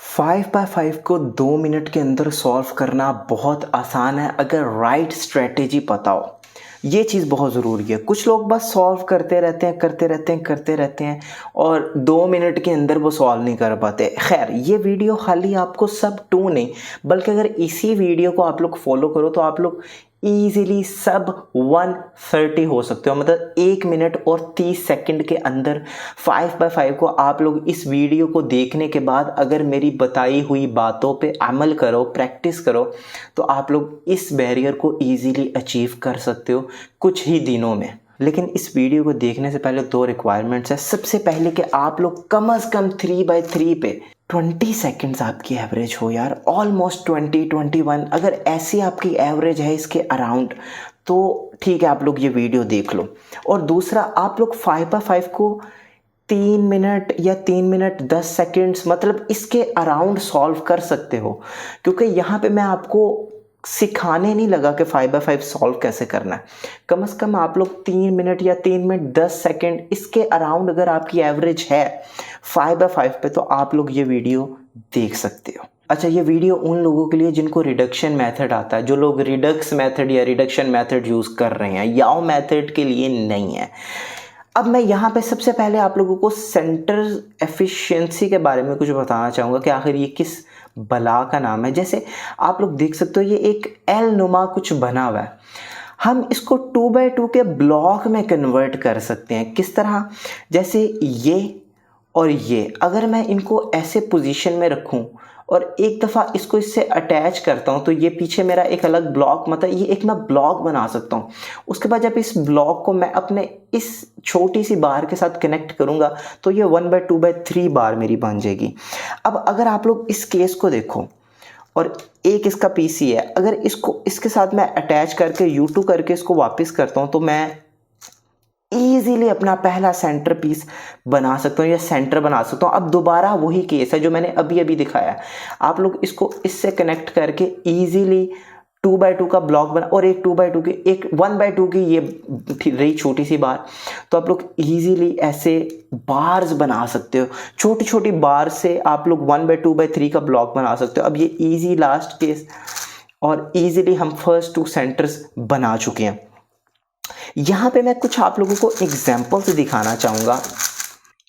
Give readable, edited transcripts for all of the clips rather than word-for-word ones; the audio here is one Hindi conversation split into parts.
5x5 को 2 मिनट के अंदर सॉल्व करना बहुत आसान है अगर राइट स्ट्रेटेजी पता हो। ये चीज़ बहुत ज़रूरी है। कुछ लोग बस सॉल्व करते रहते हैं और 2 मिनट के अंदर वो सॉल्व नहीं कर पाते। खैर, ये वीडियो खाली आपको सब टू नहीं, बल्कि अगर इसी वीडियो को आप लोग फॉलो करो तो आप लोग ईजिली सब 130 हो सकते हो। मतलब 1 मिनट और 30 सेकंड के अंदर 5x5 को आप लोग इस वीडियो को देखने के बाद अगर मेरी बताई हुई बातों पे अमल करो, प्रैक्टिस करो, तो आप लोग इस बैरियर को ईजिली अचीव कर सकते हो कुछ ही दिनों में। लेकिन इस वीडियो को देखने से पहले 2 रिक्वायरमेंट्स है। सबसे पहले कि आप लोग कम से कम 3x3 पे 20 सेकेंड्स आपकी एवरेज हो यार, ऑलमोस्ट 20-21। अगर ऐसी आपकी एवरेज है इसके अराउंड तो ठीक है, आप लोग ये वीडियो देख लो। और दूसरा, आप लोग 5x5 को 3 मिनट या 3 मिनट 10 सेकेंड्स मतलब इसके अराउंड सॉल्व कर सकते हो, क्योंकि यहाँ पे मैं आपको सिखाने नहीं लगा कि 5x5 सॉल्व कैसे करना है। कम से कम आप लोग 3 मिनट या 3 मिनट 10 सेकेंड इसके अराउंड अगर आपकी एवरेज है 5x5 पे तो आप लोग ये वीडियो देख सकते हो। अच्छा, ये वीडियो उन लोगों के लिए जिनको रिडक्शन मेथड आता है, जो लोग रिडक्स मेथड या रिडक्शन मेथड यूज़ कर रहे हैं, याओ मेथड के लिए नहीं है। अब मैं यहाँ पे सबसे पहले आप लोगों को सेंटर एफिशिएंसी के बारे में कुछ बताना चाहूँगा कि आखिर ये किस बला का नाम है। जैसे आप लोग देख सकते हो ये एक एल नुमा कुछ बना हुआ है। हम इसको 2x2 के ब्लॉक में कन्वर्ट कर सकते हैं। किस तरह? जैसे ये और ये, अगर मैं इनको ऐसे पोजीशन में रखूं और एक दफ़ा इसको इससे अटैच करता हूं तो ये पीछे मेरा एक अलग ब्लॉक, मतलब ये एक मैं ब्लॉक बना सकता हूं। उसके बाद जब इस ब्लॉक को मैं अपने इस छोटी सी बार के साथ कनेक्ट करूंगा तो ये 1/2/3 बार मेरी बन जाएगी। अब अगर आप लोग इस केस को देखो और एक इसका पीसी है, अगर इसको इसके साथ मैं अटैच करके U2 करके इसको वापस करता हूं तो मैं ईजिली अपना पहला सेंटर पीस बना सकता हूँ या सेंटर बना सकता हूँ। अब दोबारा वही केस है जो मैंने अभी अभी दिखाया। आप लोग इसको इससे कनेक्ट करके ईजिली 2x2 का ब्लॉक बना, और एक 2x2 की, एक 1/2 की ये रही छोटी सी बार, तो आप लोग ईजिली ऐसे बार्स बना सकते हो। छोटी छोटी बार से आप लोग 1/2/3 का ब्लॉक बना सकते हो। अब ये ईजी लास्ट केस, और ईजिली हम फर्स्ट 2 सेंटर्स बना चुके हैं। यहाँ पे मैं कुछ आप लोगों को एग्जाम्पल्स दिखाना चाहूँगा।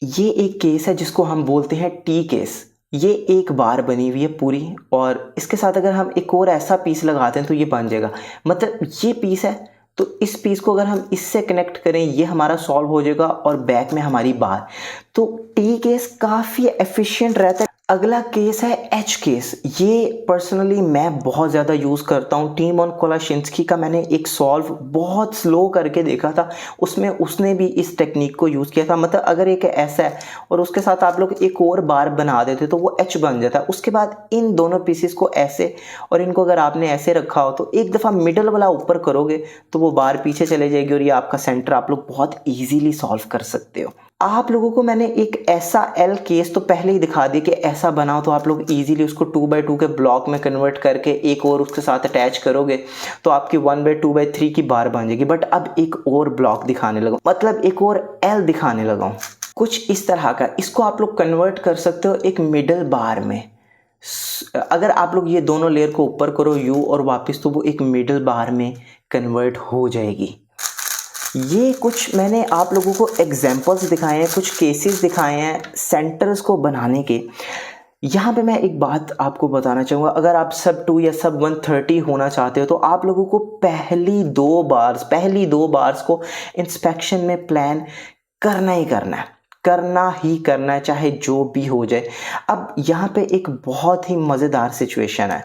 ये एक केस है जिसको हम बोलते हैं टी केस। ये एक बार बनी हुई है पूरी, और इसके साथ अगर हम एक और ऐसा पीस लगाते हैं तो ये बन जाएगा। मतलब ये पीस है तो इस पीस को अगर हम इससे कनेक्ट करें ये हमारा सॉल्व हो जाएगा और बैक में हमारी बार। तो टी केस काफ़ी एफिशिएंट रहता है। अगला केस है एच केस। ये पर्सनली मैं बहुत ज़्यादा यूज़ करता हूँ। टीमोन कोलाशिंस्की का मैंने एक सॉल्व बहुत स्लो करके देखा था, उसमें उसने भी इस टेक्निक को यूज़ किया था। मतलब अगर एक ऐसा है और उसके साथ आप लोग एक और बार बना देते तो वो एच बन जाता है। उसके बाद इन दोनों पीसेस को ऐसे, और इनको अगर आपने ऐसे रखा हो तो एक दफ़ा मिडल वाला ऊपर करोगे तो वो बार पीछे चले जाएगी और ये आपका सेंटर आप लोग बहुत ईजीली सॉल्व कर सकते हो। आप लोगों को मैंने एक ऐसा एल केस तो पहले ही दिखा दिया कि ऐसा बनाओ तो आप लोग इजीली उसको 2x2 के ब्लॉक में कन्वर्ट करके एक और उसके साथ अटैच करोगे तो आपकी 1/2/3 की बार बन जाएगी। बट अब एक और ब्लॉक दिखाने लगा, मतलब एक और एल दिखाने लगा हूँ कुछ इस तरह का। इसको आप लोग कन्वर्ट कर सकते हो एक मिडल बार में। अगर आप लोग ये दोनों लेयर को ऊपर करो यू और वापस, तो वो एक मिडल बार में कन्वर्ट हो जाएगी। ये कुछ मैंने आप लोगों को एग्जाम्पल्स दिखाए हैं, कुछ केसेस दिखाए हैं सेंटर्स को बनाने के। यहाँ पे मैं एक बात आपको बताना चाहूँगा, अगर आप सब 2 या सब 130 होना चाहते हो तो आप लोगों को पहली दो बार्स को इंस्पेक्शन में प्लान करना ही करना है, चाहे जो भी हो जाए। अब यहाँ पे एक बहुत ही मज़ेदार सिचुएशन है।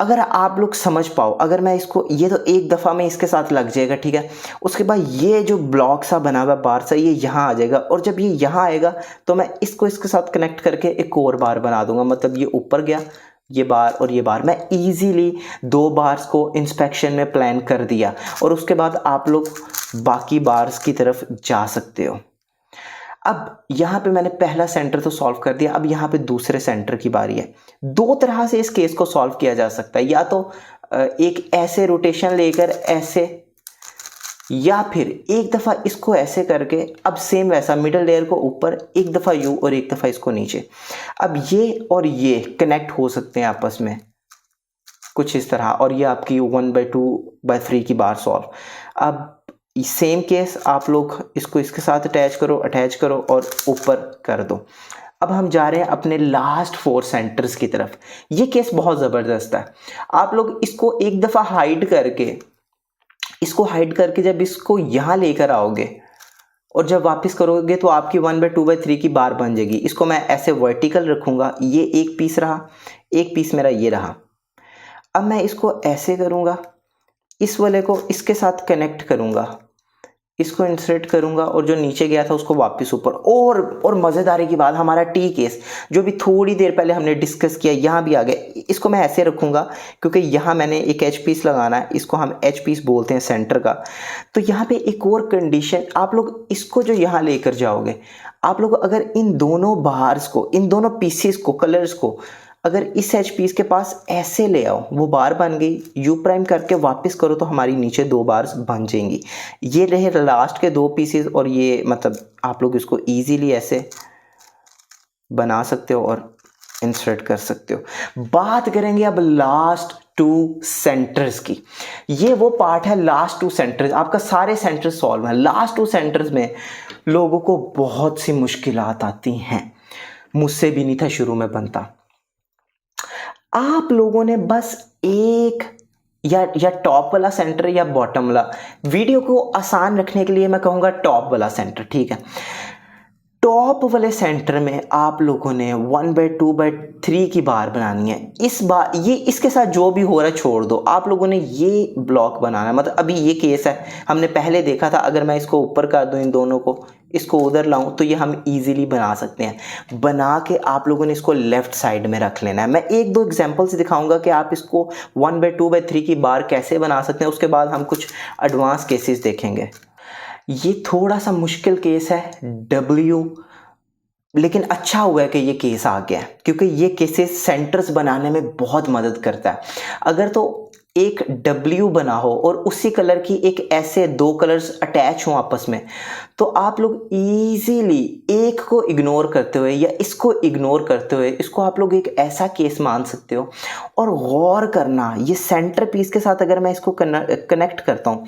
अगर आप लोग समझ पाओ, अगर मैं इसको, ये तो एक दफ़ा में इसके साथ लग जाएगा, ठीक है। उसके बाद ये जो ब्लॉक सा बना हुआ बार सा ये यहाँ आ जाएगा, और जब ये यहाँ आएगा तो मैं इसको इसके साथ कनेक्ट करके एक और बार बना दूंगा। मतलब ये ऊपर गया, ये बार और ये बार, मैं इजीली 2 बार्स को इंस्पेक्शन में प्लान कर दिया, और उसके बाद आप लोग बाकी बार्स की तरफ जा सकते हो। अब यहाँ पे मैंने पहला सेंटर तो सॉल्व कर दिया, अब यहाँ पे दूसरे सेंटर की बारी है। 2 तरह से इस केस को सॉल्व किया जा सकता है, या तो एक ऐसे रोटेशन लेकर ऐसे या फिर एक दफ़ा इसको ऐसे करके अब सेम वैसा मिडल लेयर को ऊपर, एक दफ़ा यू और एक दफ़ा इसको नीचे। अब ये और ये कनेक्ट हो सकते हैं आपस में कुछ इस तरह, और ये आपकी 1/2/3 की बार सॉल्व। अब सेम केस आप लोग इसको इसके साथ अटैच करो और ऊपर कर दो। अब हम जा रहे हैं अपने लास्ट 4 सेंटर्स की तरफ। ये केस बहुत ज़बरदस्त है। आप लोग इसको एक दफ़ा हाइड करके जब इसको यहाँ लेकर आओगे और जब वापस करोगे तो आपकी 1/2/3 की बार बन जाएगी। इसको मैं ऐसे वर्टिकल रखूँगा, ये एक पीस रहा, एक पीस मेरा ये रहा। अब मैं इसको ऐसे करूँगा, इस वाले को इसके साथ कनेक्ट करूँगा, इसको इंसर्ट करूँगा और जो नीचे गया था उसको वापस ऊपर। और मज़ेदारी की बात, हमारा टी केस जो भी थोड़ी देर पहले हमने डिस्कस किया यहाँ भी आ गया। इसको मैं ऐसे रखूँगा क्योंकि यहाँ मैंने एक एच पीस लगाना है, इसको हम एच पीस बोलते हैं सेंटर का। तो यहाँ पे एक और कंडीशन, आप लोग इसको जो यहाँ लेकर जाओगे, आप लोग अगर इन दोनों बार्स को, इन दोनों पीसेस को, कलर्स को अगर इस एच पीस के पास ऐसे ले आओ, वो बार बन गई, यू प्राइम करके वापस करो तो हमारी नीचे 2 बार्स बन जाएंगी। ये रहे लास्ट के 2 पीसेस, और ये मतलब आप लोग इसको इजीली ऐसे बना सकते हो और इंसर्ट कर सकते हो। बात करेंगे अब लास्ट 2 सेंटर्स की। ये वो पार्ट है लास्ट 2 सेंटर्स, आपका सारे सेंटर्स सॉल्व है। लास्ट 2 सेंटर्स में लोगों को बहुत सी मुश्किलात आती हैं, मुझसे भी नहीं था शुरू में बनता। आप लोगों ने बस एक या टॉप वाला सेंटर या बॉटम वाला, वीडियो को आसान रखने के लिए मैं कहूँगा टॉप वाला सेंटर, ठीक है। टॉप वाले सेंटर में आप लोगों ने 1/2/3 की बार बनानी है। इस बार ये इसके साथ जो भी हो रहा है छोड़ दो, आप लोगों ने ये ब्लॉक बनाना है। मतलब अभी ये केस है, हमने पहले देखा था, अगर मैं इसको ऊपर कर दूं, इन दोनों को इसको उधर लाऊं तो ये हम इजीली बना सकते हैं। बना के आप लोगों ने इसको लेफ्ट साइड में रख लेना है। मैं 1-2 एग्जांपल्स दिखाऊंगा कि आप इसको 1/2/3 की बार कैसे बना सकते हैं। उसके बाद हम कुछ एडवांस केसेस देखेंगे। ये थोड़ा सा मुश्किल केस है W, लेकिन अच्छा हुआ है कि ये केस आ गया क्योंकि ये केसेस सेंटर्स बनाने में बहुत मदद करता है। अगर तो एक W बना हो और उसी कलर की एक ऐसे 2 कलर्स अटैच हों आपस में, तो आप लोग इजीली एक को इग्नोर करते हुए या इसको इग्नोर करते हुए इसको आप लोग एक ऐसा केस मान सकते हो। और गौर करना, ये सेंटर पीस के साथ अगर मैं इसको कनेक्ट करता हूँ,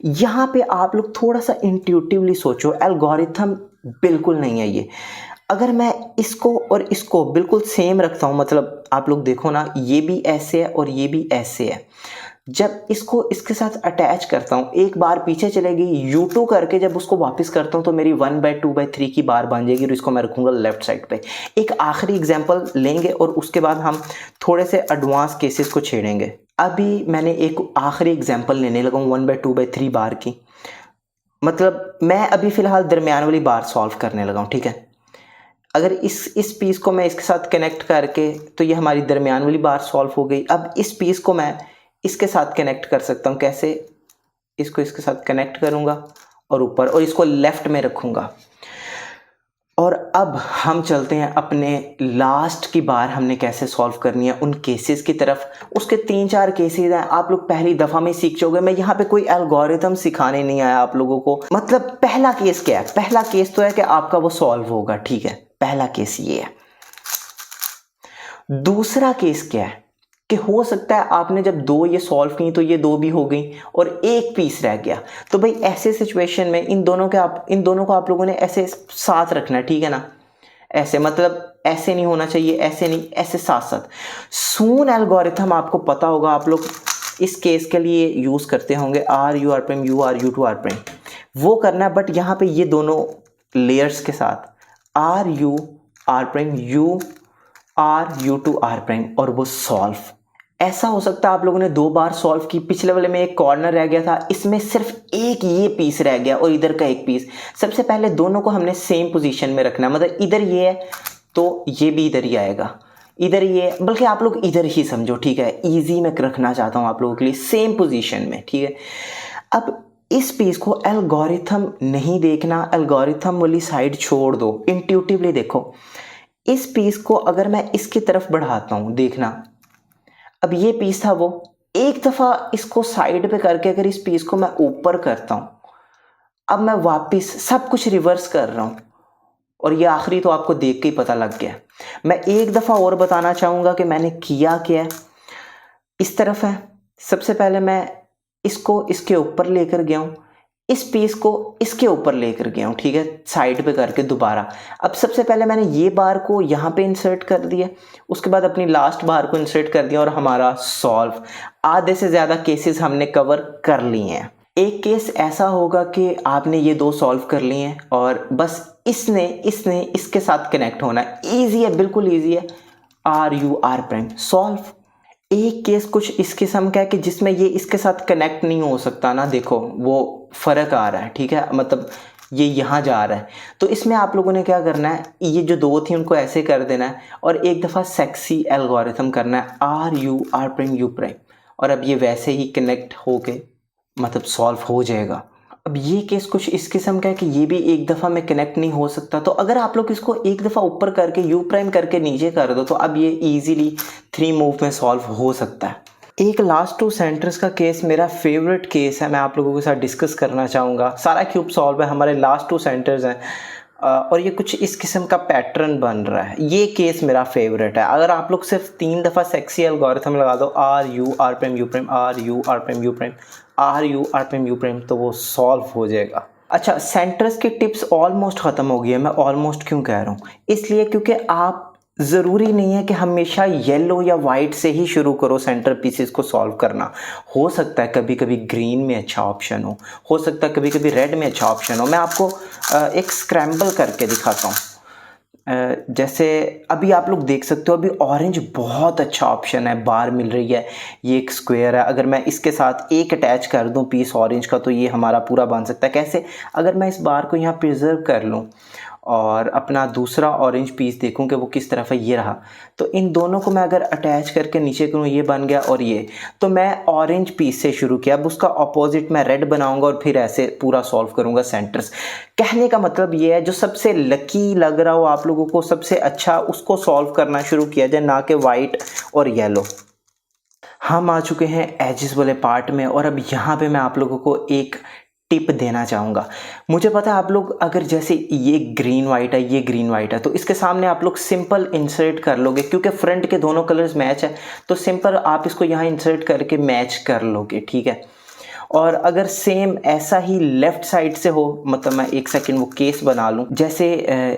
यहाँ पे आप लोग थोड़ा सा इंट्यूटिवली सोचो, एल्गोरिथम बिल्कुल नहीं है ये। अगर मैं इसको और इसको बिल्कुल सेम रखता हूँ, मतलब आप लोग देखो ना, ये भी ऐसे है और ये भी ऐसे है, जब इसको इसके साथ अटैच करता हूँ, एक बार पीछे चलेगी, U2 करके जब उसको वापस करता हूँ तो मेरी 1/2/3 की बार बन जाएगी और इसको मैं रखूँगा लेफ्ट साइड पे। एक आखिरी एग्जांपल लेंगे और उसके बाद हम थोड़े से एडवांस केसेस को छेड़ेंगे। अभी मैंने एक आखिरी एग्जांपल लेने लगा हूँ 1/2/3 बार की। मतलब मैं अभी फ़िलहाल दरमियान वाली बार सॉल्व करने लगा हूँ, ठीक है। अगर इस पीस को मैं इसके साथ कनेक्ट करके, तो ये हमारी दरमियान वाली बार सॉल्व हो गई। अब इस पीस को मैं इसके साथ कनेक्ट कर सकता हूँ। कैसे? इसको इसके साथ कनेक्ट करूँगा और ऊपर, और इसको लेफ्ट में रखूँगा। और अब हम चलते हैं अपने लास्ट की बार हमने कैसे सॉल्व करनी है उन केसेस की तरफ। उसके 3-4 केसेस हैं, आप लोग पहली दफ़ा में सीख जाओगे। मैं यहाँ पे कोई एल्गोरिथम सिखाने नहीं आया आप लोगों को। मतलब पहला केस क्या है? पहला केस तो है कि आपका वो सॉल्व होगा, ठीक है, पहला केस ये है। दूसरा केस क्या है कि हो सकता है आपने जब 2 ये सॉल्व की तो ये 2 भी हो गई और एक पीस रह गया। तो भाई ऐसे सिचुएशन में इन दोनों को आप लोगों ने ऐसे साथ रखना है, ठीक है ना। ऐसे मतलब ऐसे नहीं होना चाहिए, ऐसे नहीं, ऐसे साथ साथ। सून एल्गोरिथम आपको पता होगा, आप लोग इस केस के लिए यूज करते होंगे RU R', UR U2 R', वो करना है। बट यहाँ पे ये दोनों लेयर्स के साथ RU R', UR U2 R', और वो सॉल्व। ऐसा हो सकता है आप लोगों ने 2 बार सॉल्व की, पिछले वाले में एक कॉर्नर रह गया था, इसमें सिर्फ एक ये पीस रह गया और इधर का एक पीस। सबसे पहले दोनों को हमने सेम पोजीशन में रखना है। मतलब इधर ये है तो ये भी इधर ही आएगा, इधर ये, बल्कि आप लोग इधर ही समझो, ठीक है। इजी में रखना चाहता हूँ आप लोगों के लिए सेम पोजीशन में, ठीक है। अब इस पीस को एल्गोरिथम नहीं देखना, एल्गोरिथम वाली साइड छोड़ दो, इंट्यूटिवली देखो। इस पीस को अगर मैं इसकी तरफ बढ़ाता हूँ, देखना, अब ये पीस था वो, एक दफ़ा इसको साइड पे करके अगर इस पीस को मैं ऊपर करता हूँ अब मैं वापस सब कुछ रिवर्स कर रहा हूँ और ये आखिरी तो आपको देख के ही पता लग गया। मैं एक दफ़ा और बताना चाहूँगा कि मैंने किया क्या है। इस तरफ है, सबसे पहले मैं इसको इसके ऊपर लेकर गया हूँ, इस पीस को इसके ऊपर लेकर गया हूँ, ठीक है, साइड पे करके दोबारा। अब सबसे पहले मैंने ये बार को यहाँ पे इंसर्ट कर दिया, उसके बाद अपनी लास्ट बार को इंसर्ट कर दिया और हमारा सॉल्व। आधे से ज़्यादा केसेस हमने कवर कर लिए हैं। एक केस ऐसा होगा कि आपने ये दो सॉल्व कर लिए हैं और बस इसने इसने इसके साथ कनेक्ट होना है। ईजी है, बिल्कुल ईजी है। R U R prime solve. एक केस कुछ इस किस्म का है कि जिसमें ये इसके साथ कनेक्ट नहीं हो सकता ना, देखो वो फ़र्क आ रहा है, ठीक है, मतलब ये यहाँ जा रहा है। तो इसमें आप लोगों ने क्या करना है, ये जो दो थी उनको ऐसे कर देना है और एक दफ़ा सेक्सी एल्गोरिथम करना है, R U R prime U prime, और अब ये वैसे ही कनेक्ट हो के मतलब सॉल्व हो जाएगा। अब ये केस कुछ इस किस्म का है कि ये भी एक दफ़ा में कनेक्ट नहीं हो सकता। तो अगर आप लोग इसको एक दफ़ा ऊपर करके यू प्राइम करके नीचे कर दो तो अब ये इजीली 3 मूव में सॉल्व हो सकता है। एक लास्ट 2 सेंटर्स का केस मेरा फेवरेट केस है, मैं आप लोगों के साथ डिस्कस करना चाहूँगा। सारा क्यूब सॉल्व है, हमारे लास्ट 2 सेंटर्स हैं और ये कुछ इस किस्म का पैटर्न बन रहा है। ये केस मेरा फेवरेट है। अगर आप लोग सिर्फ 3 दफ़ा सेक्सी एल्गोरिथम लगा दो, R U R prime U prime, R U R prime U prime, R U R prime U prime, तो वो सॉल्व हो जाएगा। अच्छा, सेंटर्स की टिप्स ऑलमोस्ट ख़त्म हो गई है। मैं ऑलमोस्ट क्यों कह रहा हूँ, इसलिए क्योंकि आप ज़रूरी नहीं है कि हमेशा येलो या वाइट से ही शुरू करो सेंटर पीसेस को सॉल्व करना। हो सकता है कभी कभी ग्रीन में अच्छा ऑप्शन हो सकता है कभी कभी रेड में अच्छा ऑप्शन हो। मैं आपको एक स्क्रैम्बल करके दिखाता हूँ। जैसे अभी आप लोग देख सकते हो, अभी ऑरेंज बहुत अच्छा ऑप्शन है, बार मिल रही है, ये एक स्क्वायर है। अगर मैं इसके साथ एक अटैच कर दूं पीस ऑरेंज का तो ये हमारा पूरा बन सकता है। कैसे, अगर मैं इस बार को यहाँ प्रिजर्व कर लूँ और अपना दूसरा ऑरेंज पीस देखूं कि वो किस तरफ है, ये रहा, तो इन दोनों को मैं अगर अटैच करके नीचे करूं, ये बन गया और ये, तो मैं ऑरेंज पीस से शुरू किया, अब उसका ऑपोजिट मैं रेड बनाऊंगा और फिर ऐसे पूरा सॉल्व करूंगा सेंटर्स। कहने का मतलब ये है, जो सबसे लकी लग रहा हो आप लोगों को, सबसे अच्छा, उसको सॉल्व करना शुरू किया जाए, ना कि वाइट और येलो। हम आ चुके हैं एजेस वाले पार्ट में और अब यहाँ पे मैं आप लोगों को एक टिप देना चाहूँगा। मुझे पता है आप लोग अगर जैसे ये ग्रीन वाइट है, ये ग्रीन वाइट है, तो इसके सामने आप लोग सिंपल इंसर्ट कर लोगे, क्योंकि फ्रंट के दोनों कलर्स मैच है, तो सिंपल आप इसको यहाँ इंसर्ट करके मैच कर लोगे, ठीक है। और अगर सेम ऐसा ही लेफ्ट साइड से हो, मतलब मैं एक सेकंड वो केस बना लूँ, जैसे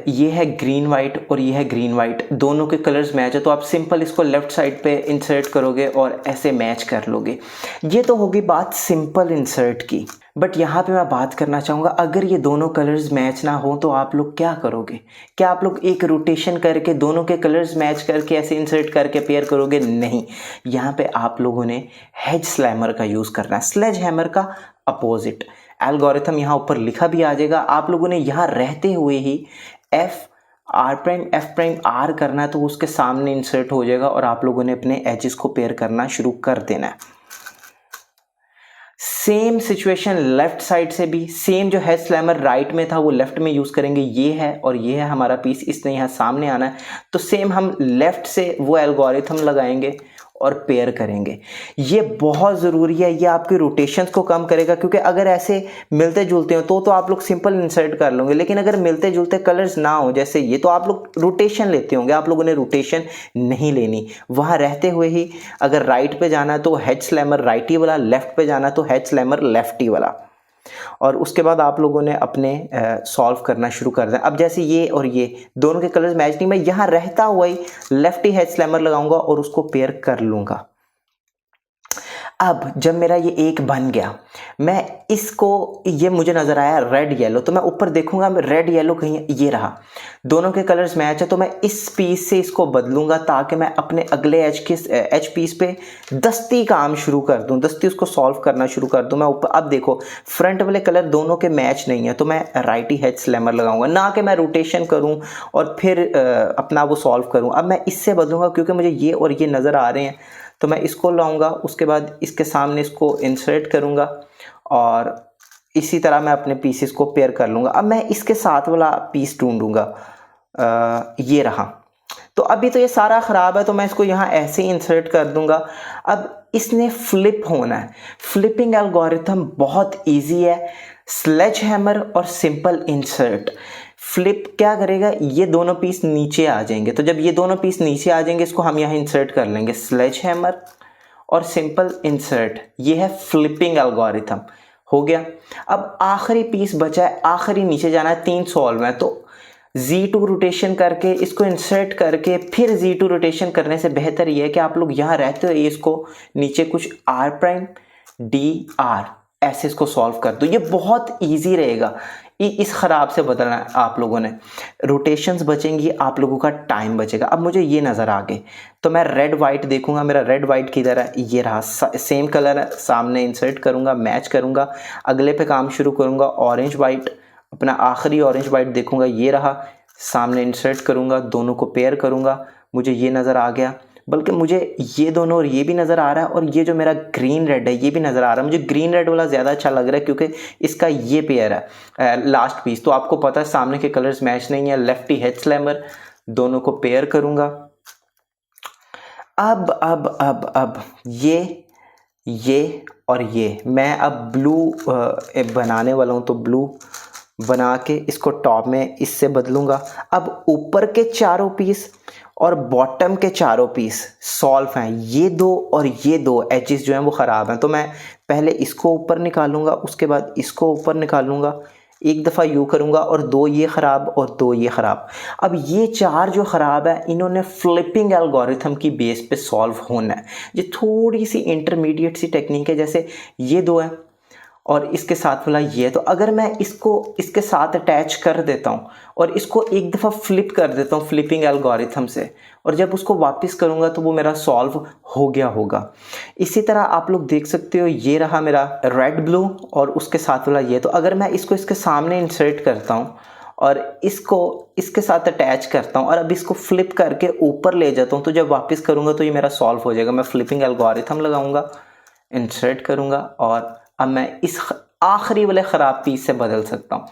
ये है ग्रीन वाइट और ये है ग्रीन वाइट, दोनों के कलर्स मैच है, तो आप सिंपल इसको लेफ्ट साइड पे इंसर्ट करोगे और ऐसे मैच कर लोगे। ये तो होगी बात सिंपल इंसर्ट की। बट यहाँ पे मैं बात करना चाहूँगा, अगर ये दोनों कलर्स मैच ना हो तो आप लोग क्या करोगे? क्या आप लोग एक रोटेशन करके दोनों के कलर्स मैच करके ऐसे इंसर्ट करके पेयर करोगे? नहीं, यहाँ पे आप लोगों ने हेज स्लैमर का यूज़ करना है, स्लेज हैमर का अपोजिट। एल्गोरिथम यहाँ ऊपर लिखा भी आ जाएगा, आप लोगों ने यहाँ रहते हुए ही एफ प्राइम आर करना है, तो उसके सामने इंसर्ट हो जाएगा और आप लोगों ने अपने एजेस को पेयर करना शुरू कर देना है। सेम सिचुएशन लेफ्ट साइड से भी, सेम जो है स्लैमर राइट में था वो लेफ्ट में यूज़ करेंगे, ये है और ये है हमारा पीस, इसने यहाँ सामने आना है, तो सेम हम लेफ्ट से वो एल्गोरिथम लगाएंगे और पेयर करेंगे। ये बहुत ज़रूरी है, ये आपके रोटेशंस को कम करेगा, क्योंकि अगर ऐसे मिलते जुलते हो तो आप लोग सिंपल इंसर्ट कर लोगे, लेकिन अगर मिलते जुलते कलर्स ना हो जैसे ये, तो आप लोग रोटेशन लेते होंगे, आप लोगों ने रोटेशन नहीं लेनी। वहाँ रहते हुए ही अगर राइट पे जाना है तो हेड स्लैमर राइटी वाला, लेफ्ट पे जाना है तो हेड स्लैमर लेफ्टी वाला, और उसके बाद आप लोगों ने अपने सॉल्व करना शुरू कर दें। अब जैसे ये और ये दोनों के कलर्स मैच नहीं, मैं यहाँ रहता हुआ ही लेफ्टी हेड स्लैमर लगाऊंगा और उसको पेयर कर लूँगा। अब जब मेरा ये एक बन गया, मैं इसको, ये मुझे नज़र आया रेड येलो, तो मैं ऊपर देखूंगा रेड येलो कहीं, ये रहा, दोनों के कलर्स मैच है, तो मैं इस पीस से इसको बदलूंगा ताकि मैं अपने अगले एज पीस पे दस्ती काम शुरू कर दूं, दस्ती उसको सॉल्व करना शुरू कर दूं। मैं ऊपर, अब देखो फ्रंट वाले कलर दोनों के मैच नहीं है, तो मैं राइटी हेड स्लैमर लगाऊंगा, ना कि मैं रोटेशन करूं और फिर अपना वो सॉल्व करूं। अब मैं इससे बदलूंगा क्योंकि मुझे ये और ये नज़र आ रहे हैं, तो मैं इसको लाऊंगा, उसके बाद इसके सामने इसको इंसर्ट करूंगा और इसी तरह मैं अपने पीसेस को पेयर कर लूँगा। अब मैं इसके साथ वाला पीस ढूंढूंगा, ये रहा, तो अभी तो ये सारा ख़राब है, तो मैं इसको यहाँ ऐसे ही इंसर्ट कर दूंगा। अब इसने फ्लिप होना है, फ्लिपिंग एल्गोरिथम बहुत इजी है, स्लेज हैमर और सिंपल इंसर्ट, फ्लिप क्या करेगा, ये दोनों पीस नीचे आ जाएंगे। तो जब ये दोनों पीस नीचे आ जाएंगे इसको हम यहाँ इंसर्ट कर लेंगे। स्लेज हैमर और सिंपल इंसर्ट, ये है फ्लिपिंग एल्गोरिथम, हो गया। अब आखिरी पीस बचा है, आखिरी नीचे जाना है, 3 सॉल्व है। तो Z2 रोटेशन करके इसको इंसर्ट करके फिर Z2 रोटेशन करने से बेहतर ये है कि आप लोग यहाँ रहते हो इसको नीचे कुछ R प्राइम DR ऐसे इसको सॉल्व कर दो। ये बहुत इजी रहेगा। इस ख़राब से बदलना है आप लोगों ने, रोटेशंस बचेंगी, आप लोगों का टाइम बचेगा। अब मुझे ये नज़र आ गए तो मैं रेड वाइट देखूंगा, मेरा रेड वाइट किधर है, ये रहा, सेम कलर है, सामने इंसर्ट करूंगा, मैच करूंगा, अगले पे काम शुरू करूंगा। ऑरेंज वाइट, अपना आखिरी ऑरेंज वाइट देखूंगा, ये रहा, सामने इंसर्ट करूंगा, दोनों को पेयर करूंगा, मुझे ये नज़र आ गया। बल्कि मुझे ये दोनों और ये भी नज़र आ रहा है, और ये जो मेरा ग्रीन रेड है ये भी नज़र आ रहा है। मुझे ग्रीन रेड वाला ज़्यादा अच्छा लग रहा है क्योंकि इसका ये पेयर है लास्ट पीस। तो आपको पता है सामने के कलर्स मैच नहीं है, लेफ्टी हेड स्लैमर, दोनों को पेयर करूंगा। अब ये और ये मैं अब ब्लू बनाने वाला हूँ। तो ब्लू बना के इसको टॉप में इससे बदलूंगा। अब ऊपर के चारों पीस और बॉटम के चारों पीस सॉल्व हैं, ये दो और ये दो एजेस जो हैं वो ख़राब हैं। तो मैं पहले इसको ऊपर निकालूंगा, उसके बाद इसको ऊपर निकालूंगा, एक दफ़ा यूँ करूँगा और दो ये ख़राब और दो ये ख़राब। अब ये चार जो ख़राब है इन्होंने फ्लिपिंग एल्गोरिथम की बेस पे सॉल्व होना है। ये थोड़ी सी इंटरमीडिएट सी टेक्निक है, जैसे ये दो है और इसके साथ वाला ये है। तो अगर मैं इसको इसके साथ अटैच कर देता हूँ और इसको एक दफ़ा फ्लिप कर देता हूँ फ्लिपिंग एल्गोरिथम से, और जब उसको वापस करूँगा तो वो मेरा सॉल्व हो गया होगा। इसी तरह आप लोग देख सकते हो, ये रहा मेरा रेड ब्लू और उसके साथ वाला ये। तो अगर मैं इसको इसके सामने इंसर्ट करता हूँ और इसको इसके साथ अटैच करता हूँ और अब इसको फ्लिप करके ऊपर ले जाता हूँ, तो जब वापस करूँगा तो ये मेरा सॉल्व हो जाएगा। मैं फ्लिपिंग एल्गोरिथम लगाऊंगा, इंसर्ट करूँगा और अब मैं इस आखिरी वाले ख़राब पीस से बदल सकता हूँ।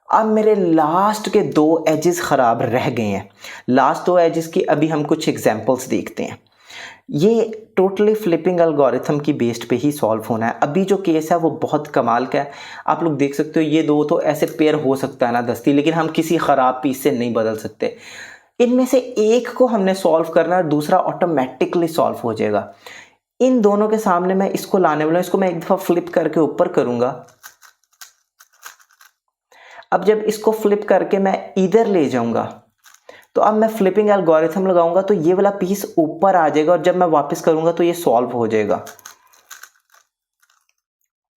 अब मेरे लास्ट के दो एजेस ख़राब रह गए हैं। लास्ट दो एजेस की अभी हम कुछ एग्जांपल्स देखते हैं। ये टोटली फ्लिपिंग एल्गोरिथम की बेस्ड पे ही सॉल्व होना है। अभी जो केस है वो बहुत कमाल का है। आप लोग देख सकते हो ये दो तो ऐसे पेयर हो सकता है ना दस्ती, लेकिन हम किसी ख़राब पीस से नहीं बदल सकते। इनमें से एक को हमने सॉल्व करना है, दूसरा ऑटोमेटिकली सॉल्व हो जाएगा। इन दोनों के सामने मैं इसको लाने वाला हूं, इसको मैं एक दफ़ा फ्लिप करके ऊपर करूंगा। अब जब इसको फ्लिप करके मैं इधर ले जाऊंगा तो अब मैं फ्लिपिंग एल्गोरिथम लगाऊंगा तो ये वाला पीस ऊपर आ जाएगा, और जब मैं वापस करूंगा तो ये सॉल्व हो जाएगा,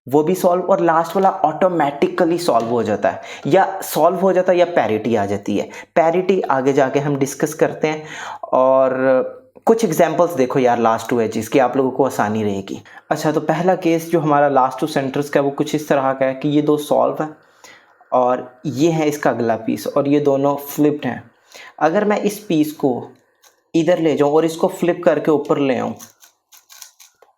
वो भी सॉल्व, और लास्ट वाला ऑटोमेटिकली सॉल्व हो जाता है, या सॉल्व हो जाता है या पैरिटी आ जाती है। पैरिटी आगे जाके हम डिस्कस करते हैं। और कुछ एग्जांपल्स देखो यार लास्ट टू एजेस की, आप लोगों को आसानी रहेगी। अच्छा, तो पहला केस जो हमारा लास्ट टू सेंटर्स का है वो कुछ इस तरह का है कि ये दो सॉल्व है और ये है इसका अगला पीस और ये दोनों फ्लिप्ड हैं। अगर मैं इस पीस को इधर ले जाऊं और इसको फ्लिप करके ऊपर ले आऊं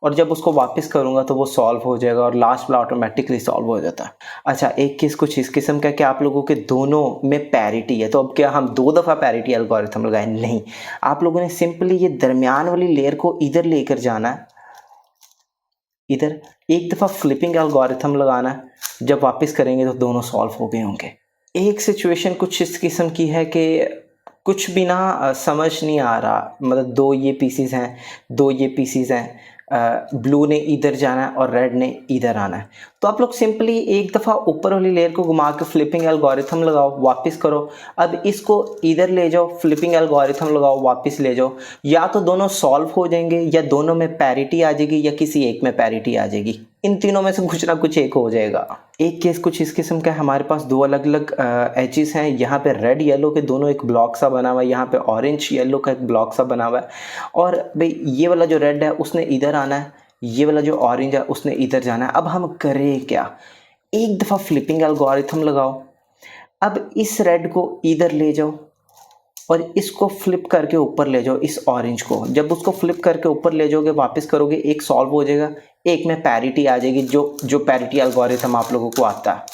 और जब उसको वापस करूंगा तो वो सॉल्व हो जाएगा और लास्ट वाला ऑटोमेटिकली सॉल्व हो जाता है। अच्छा, एक केस कुछ इस किस्म का कि आप लोगों के दोनों में पैरिटी है। तो अब क्या हम दो दफ़ा पैरिटी एल्गोरिथम लगाए? नहीं, आप लोगों ने सिंपली ये दरमियान वाली लेयर को इधर लेकर जाना है, इधर एक दफ़ा फ्लिपिंग एल्गोरिथम लगाना है, जब वापस करेंगे तो दोनों सॉल्व हो गए होंगे। एक सिचुएशन कुछ इस किस्म की है कि कुछ भी ना समझ नहीं आ रहा, मतलब दो ये पीसीज हैं, दो ये पीसीज हैं, ब्लू ने इधर जाना है और रेड ने इधर आना है। तो आप लोग सिंपली एक दफ़ा ऊपर वाली लेयर को घुमा के फ्लिपिंग एल्गोरिथम लगाओ, वापस करो। अब इसको इधर ले जाओ, फ्लिपिंग एल्गोरिथम लगाओ, वापस ले जाओ। या तो दोनों सॉल्व हो जाएंगे, या दोनों में पैरिटी आ जाएगी, या किसी एक में पैरिटी आ जाएगी। इन तीनों में से कुछ ना कुछ एक हो जाएगा। एक केस कुछ इस किस्म का है, हमारे पास दो अलग अलग एजेस हैं। यहाँ पे रेड येलो के दोनों एक ब्लॉक सा बना हुआ है, यहाँ पे ऑरेंज येलो का एक ब्लॉक सा बना हुआ है। और भाई ये वाला जो रेड है उसने इधर आना है, ये वाला जो ऑरेंज है उसने इधर जाना है। अब हम करें क्या? एक दफ़ा फ्लिपिंग एल्गोरिथम लगाओ। अब इस रेड को इधर ले जाओ और इसको फ्लिप करके ऊपर ले जाओ, इस ऑरेंज को। जब उसको फ्लिप करके ऊपर ले जाओगे, वापस करोगे, एक सॉल्व हो जाएगा, एक में पैरिटी आ जाएगी, जो पैरिटी एल्गोरिथम आप लोगों को आता है।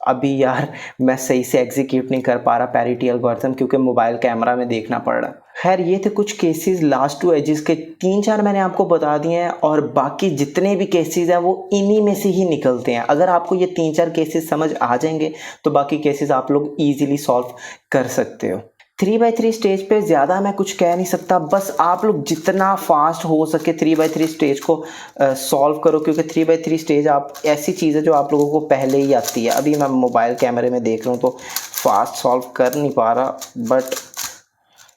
अभी यार मैं सही से एग्जीक्यूट नहीं कर पा रहा पैरिटी एल्गोरिथम, क्योंकि मोबाइल कैमरा में देखना पड़ रहा है। खैर ये थे कुछ केसेस लास्ट 2 एजेस के, 3-4 मैंने आपको बता दिए हैं, और बाकी जितने भी केसेस हैं वो इन्हीं में से ही निकलते हैं। अगर आपको ये 3-4 केसेस समझ आ जाएंगे तो बाकी केसेस आप लोग ईजिली सॉल्व कर सकते हो। 3x3 स्टेज पे ज़्यादा मैं कुछ कह नहीं सकता, बस आप लोग जितना फास्ट हो सके 3x3 स्टेज को सॉल्व करो, क्योंकि 3x3 स्टेज आप ऐसी चीज़ है जो आप लोगों को पहले ही आती है। अभी मैं मोबाइल कैमरे में देख रहा हूँ तो फास्ट सॉल्व कर नहीं पा रहा, बट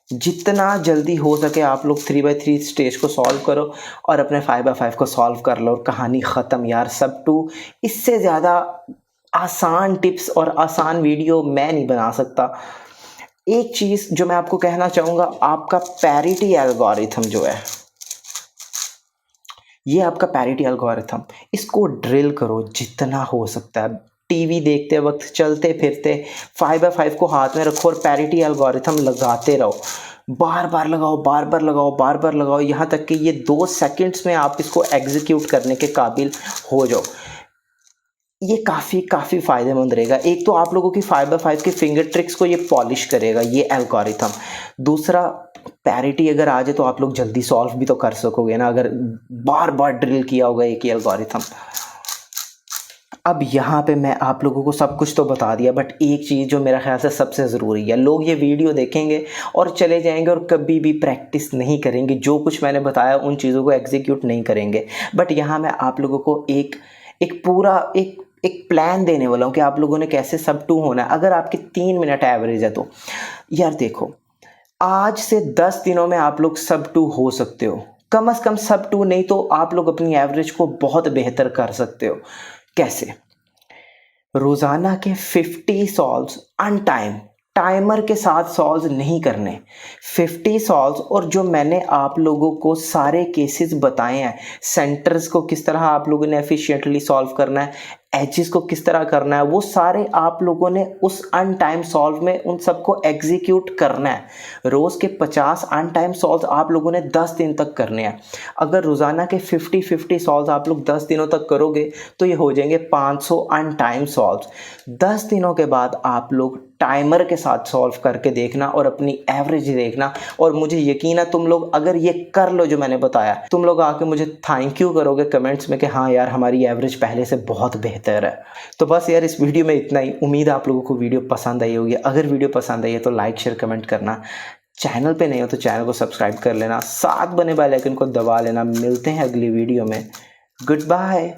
जितना जल्दी हो सके आप लोग 3x3 स्टेज को सॉल्व करो और अपने 5x5 को सॉल्व कर लो और कहानी ख़त्म यार। सब टू इससे ज़्यादा आसान टिप्स और आसान वीडियो मैं नहीं बना सकता। एक चीज़ जो मैं आपको कहना चाहूँगा, आपका पैरिटी एल्गोरिथम जो है, ये आपका पैरिटी एल्गोरिथम, इसको ड्रिल करो जितना हो सकता है। टीवी देखते वक्त, चलते फिरते 5x5 को हाथ में रखो और पैरिटी एल्गोरिथम लगाते रहो। बार बार लगाओ, बार बार लगाओ, बार बार लगाओ, यहाँ तक कि ये 2 सेकंड्स में आप इसको एग्जीक्यूट करने के काबिल हो जाओ। ये काफ़ी फ़ायदेमंद रहेगा। एक तो आप लोगों की 5x5 के फिंगर ट्रिक्स को ये पॉलिश करेगा ये एल्गोरिथम। दूसरा, पैरिटी अगर आ जाए तो आप लोग जल्दी सॉल्व भी तो कर सकोगे ना, अगर बार बार ड्रिल किया होगा एक ही एल्गोरिथम। अब यहाँ पे मैं आप लोगों को सब कुछ तो बता दिया, बट एक चीज़ जो मेरा ख्याल से सबसे ज़रूरी है, लोग ये वीडियो देखेंगे और चले जाएंगे और कभी भी प्रैक्टिस नहीं करेंगे, जो कुछ मैंने बताया उन चीज़ों को एग्जीक्यूट नहीं करेंगे। बट यहाँ मैं आप लोगों को एक प्लान देने वाला हूँ कि आप लोगों ने कैसे सब टू होना है। अगर आपकी 3 मिनट एवरेज है तो यार देखो, आज से 10 दिनों में आप लोग सब टू हो सकते हो, कम से कम सब टू नहीं तो आप लोग अपनी एवरेज को बहुत बेहतर कर सकते हो। कैसे? रोजाना के 50 सॉल्व्स अन टाइमर के साथ सॉल्व नहीं करने। 50 सॉल्व्स, और जो मैंने आप लोगों को सारे केसेस बताए हैं, सेंटर्स को किस तरह आप लोगों ने एफिशिएंटली सॉल्व करना है, एजेस को किस तरह करना है, वो सारे आप लोगों ने उस अन टाइम सॉल्व में उन सबको एग्जीक्यूट करना है। रोज़ के 50 अन टाइम सॉल्व आप लोगों ने 10 दिन तक करने हैं। अगर रोज़ाना के 50 सॉल्व आप लोग 10 दिनों तक करोगे तो ये हो जाएंगे 500 अन टाइम सॉल्व। 10 दिनों के बाद आप लोग टाइमर के साथ सॉल्व करके देखना और अपनी एवरेज देखना, और मुझे यकीन है तुम लोग अगर ये कर लो जो मैंने बताया, तुम लोग आके मुझे थैंक यू करोगे कमेंट्स में कि हाँ यार हमारी एवरेज पहले से बहुत बेहतर है। तो बस यार इस वीडियो में इतना ही। उम्मीद है आप लोगों को वीडियो पसंद आई होगी। अगर वीडियो पसंद आई है तो लाइक शेयर कमेंट करना, चैनल पे नहीं हो तो चैनल को सब्सक्राइब कर लेना, साथ बने बेल आइकन को दबा लेना। मिलते हैं अगली वीडियो में। Good bye.